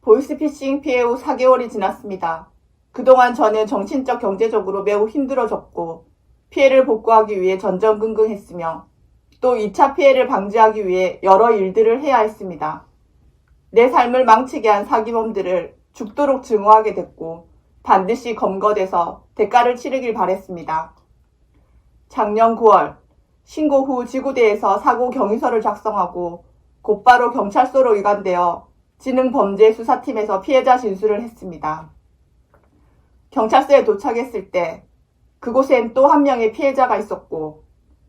보이스피싱 피해 후 4개월이 지났습니다. 그동안 저는 정신적 경제적으로 매우 힘들어졌고 피해를 복구하기 위해 전전긍긍했으며 또 2차 피해를 방지하기 위해 여러 일들을 해야 했습니다. 내 삶을 망치게 한 사기범들을 죽도록 증오하게 됐고 반드시 검거돼서 대가를 치르길 바랬습니다. 작년 9월 신고 후 지구대에서 사고 경위서를 작성하고 곧바로 경찰서로 이관되어 지능범죄수사팀에서 피해자 진술을 했습니다. 경찰서에 도착했을 때 그곳엔 또 한 명의 피해자가 있었고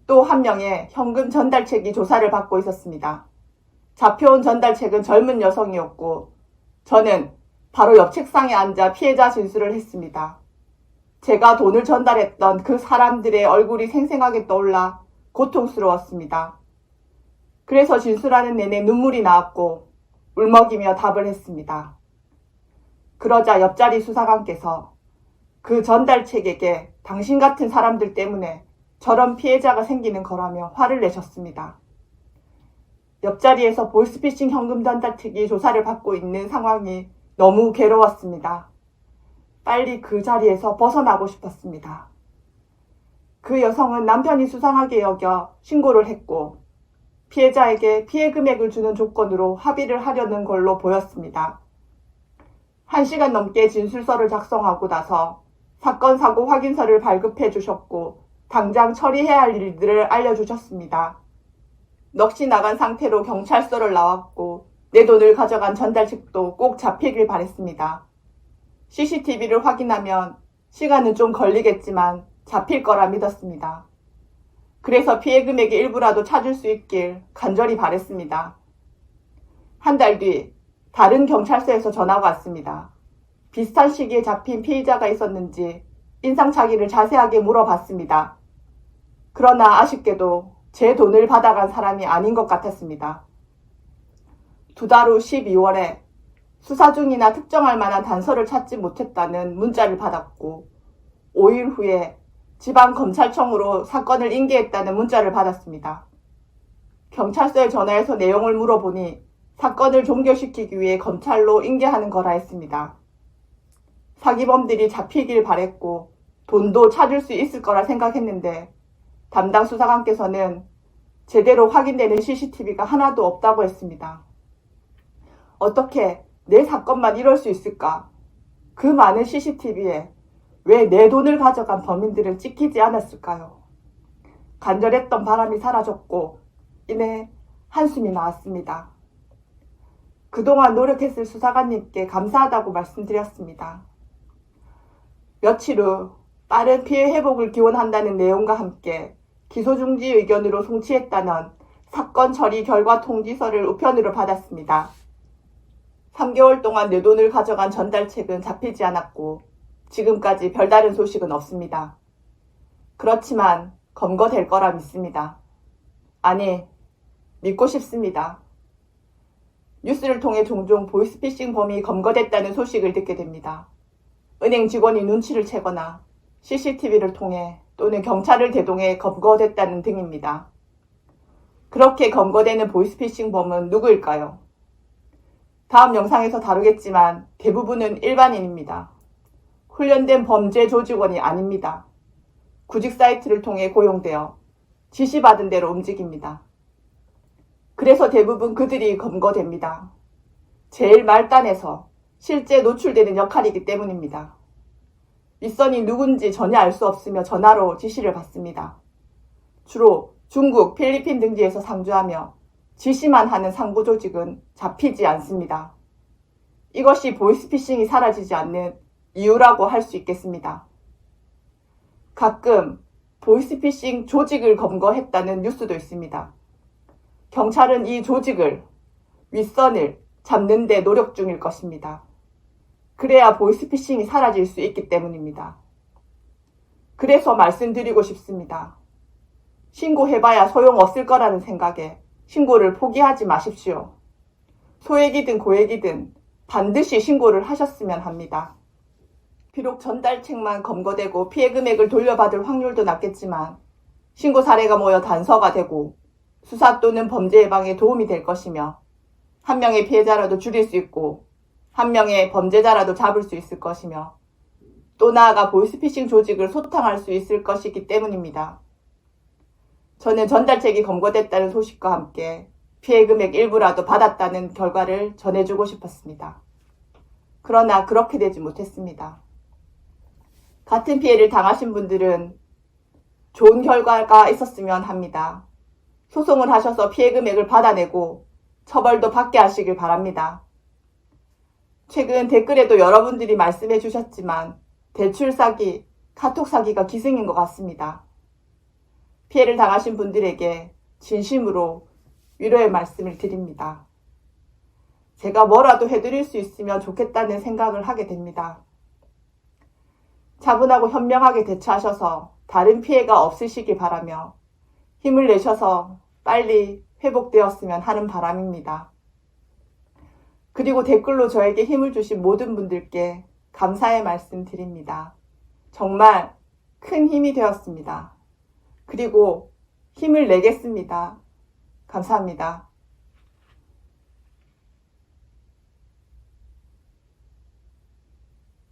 또 한 명의 현금 전달책이 조사를 받고 있었습니다. 잡혀온 전달책은 젊은 여성이었고 저는 바로 옆 책상에 앉아 피해자 진술을 했습니다. 제가 돈을 전달했던 그 사람들의 얼굴이 생생하게 떠올라 고통스러웠습니다. 그래서 진술하는 내내 눈물이 나왔고 울먹이며 답을 했습니다. 그러자 옆자리 수사관께서 그 전달책에게 당신 같은 사람들 때문에 저런 피해자가 생기는 거라며 화를 내셨습니다. 옆자리에서 보이스피싱 현금 전달책이 조사를 받고 있는 상황이 너무 괴로웠습니다. 빨리 그 자리에서 벗어나고 싶었습니다. 그 여성은 남편이 수상하게 여겨 신고를 했고 피해자에게 피해 금액을 주는 조건으로 합의를 하려는 걸로 보였습니다. 1시간 넘게 진술서를 작성하고 나서 사건 사고 확인서를 발급해 주셨고 당장 처리해야 할 일들을 알려주셨습니다. 넋이 나간 상태로 경찰서를 나왔고 내 돈을 가져간 전달책도 꼭 잡히길 바랬습니다. CCTV를 확인하면 시간은 좀 걸리겠지만 잡힐 거라 믿었습니다. 그래서 피해 금액의 일부라도 찾을 수 있길 간절히 바랬습니다. 한 달 뒤 다른 경찰서에서 전화가 왔습니다. 비슷한 시기에 잡힌 피해자가 있었는지 인상착의를 자세하게 물어봤습니다. 그러나 아쉽게도 제 돈을 받아간 사람이 아닌 것 같았습니다. 2달 후 12월에 수사 중이나 특정할 만한 단서를 찾지 못했다는 문자를 받았고 5일 후에 지방검찰청으로 사건을 인계했다는 문자를 받았습니다. 경찰서에 전화해서 내용을 물어보니 사건을 종결시키기 위해 검찰로 인계하는 거라 했습니다. 사기범들이 잡히길 바랬고 돈도 찾을 수 있을 거라 생각했는데 담당 수사관께서는 제대로 확인되는 CCTV가 하나도 없다고 했습니다. 어떻게 내 사건만 이럴 수 있을까? 그 많은 CCTV에 왜 내 돈을 가져간 범인들을 찍히지 않았을까요? 간절했던 바람이 사라졌고 이내 한숨이 나왔습니다. 그동안 노력했을 수사관님께 감사하다고 말씀드렸습니다. 며칠 후 빠른 피해 회복을 기원한다는 내용과 함께 기소 중지 의견으로 송치했다는 사건 처리 결과 통지서를 우편으로 받았습니다. 3개월 동안 내 돈을 가져간 전달책은 잡히지 않았고 지금까지 별다른 소식은 없습니다. 그렇지만 검거될 거라 믿습니다. 아니, 믿고 싶습니다. 뉴스를 통해 종종 보이스피싱 범이 검거됐다는 소식을 듣게 됩니다. 은행 직원이 눈치를 채거나 CCTV를 통해 또는 경찰을 대동해 검거됐다는 등입니다. 그렇게 검거되는 보이스피싱 범은 누구일까요? 다음 영상에서 다루겠지만 대부분은 일반인입니다. 훈련된 범죄 조직원이 아닙니다. 구직 사이트를 통해 고용되어 지시받은 대로 움직입니다. 그래서 대부분 그들이 검거됩니다. 제일 말단에서 실제 노출되는 역할이기 때문입니다. 윗선이 누군지 전혀 알 수 없으며 전화로 지시를 받습니다. 주로 중국, 필리핀 등지에서 상주하며 지시만 하는 상부 조직은 잡히지 않습니다. 이것이 보이스피싱이 사라지지 않는 이유라고 할 수 있겠습니다. 가끔 보이스피싱 조직을 검거했다는 뉴스도 있습니다. 경찰은 이 조직을, 윗선을 잡는 데 노력 중일 것입니다. 그래야 보이스피싱이 사라질 수 있기 때문입니다. 그래서 말씀드리고 싶습니다. 신고해봐야 소용없을 거라는 생각에 신고를 포기하지 마십시오. 소액이든 고액이든 반드시 신고를 하셨으면 합니다. 비록 전달책만 검거되고 피해 금액을 돌려받을 확률도 낮겠지만 신고 사례가 모여 단서가 되고 수사 또는 범죄 예방에 도움이 될 것이며 한 명의 피해자라도 줄일 수 있고 한 명의 범죄자라도 잡을 수 있을 것이며 또 나아가 보이스피싱 조직을 소탕할 수 있을 것이기 때문입니다. 저는 전달책이 검거됐다는 소식과 함께 피해 금액 일부라도 받았다는 결과를 전해주고 싶었습니다. 그러나 그렇게 되지 못했습니다. 같은 피해를 당하신 분들은 좋은 결과가 있었으면 합니다. 소송을 하셔서 피해 금액을 받아내고 처벌도 받게 하시길 바랍니다. 최근 댓글에도 여러분들이 말씀해 주셨지만 대출 사기, 카톡 사기가 기승인 것 같습니다. 피해를 당하신 분들에게 진심으로 위로의 말씀을 드립니다. 제가 뭐라도 해드릴 수 있으면 좋겠다는 생각을 하게 됩니다. 차분하고 현명하게 대처하셔서 다른 피해가 없으시길 바라며 힘을 내셔서 빨리 회복되었으면 하는 바람입니다. 그리고 댓글로 저에게 힘을 주신 모든 분들께 감사의 말씀 드립니다. 정말 큰 힘이 되었습니다. 그리고 힘을 내겠습니다. 감사합니다.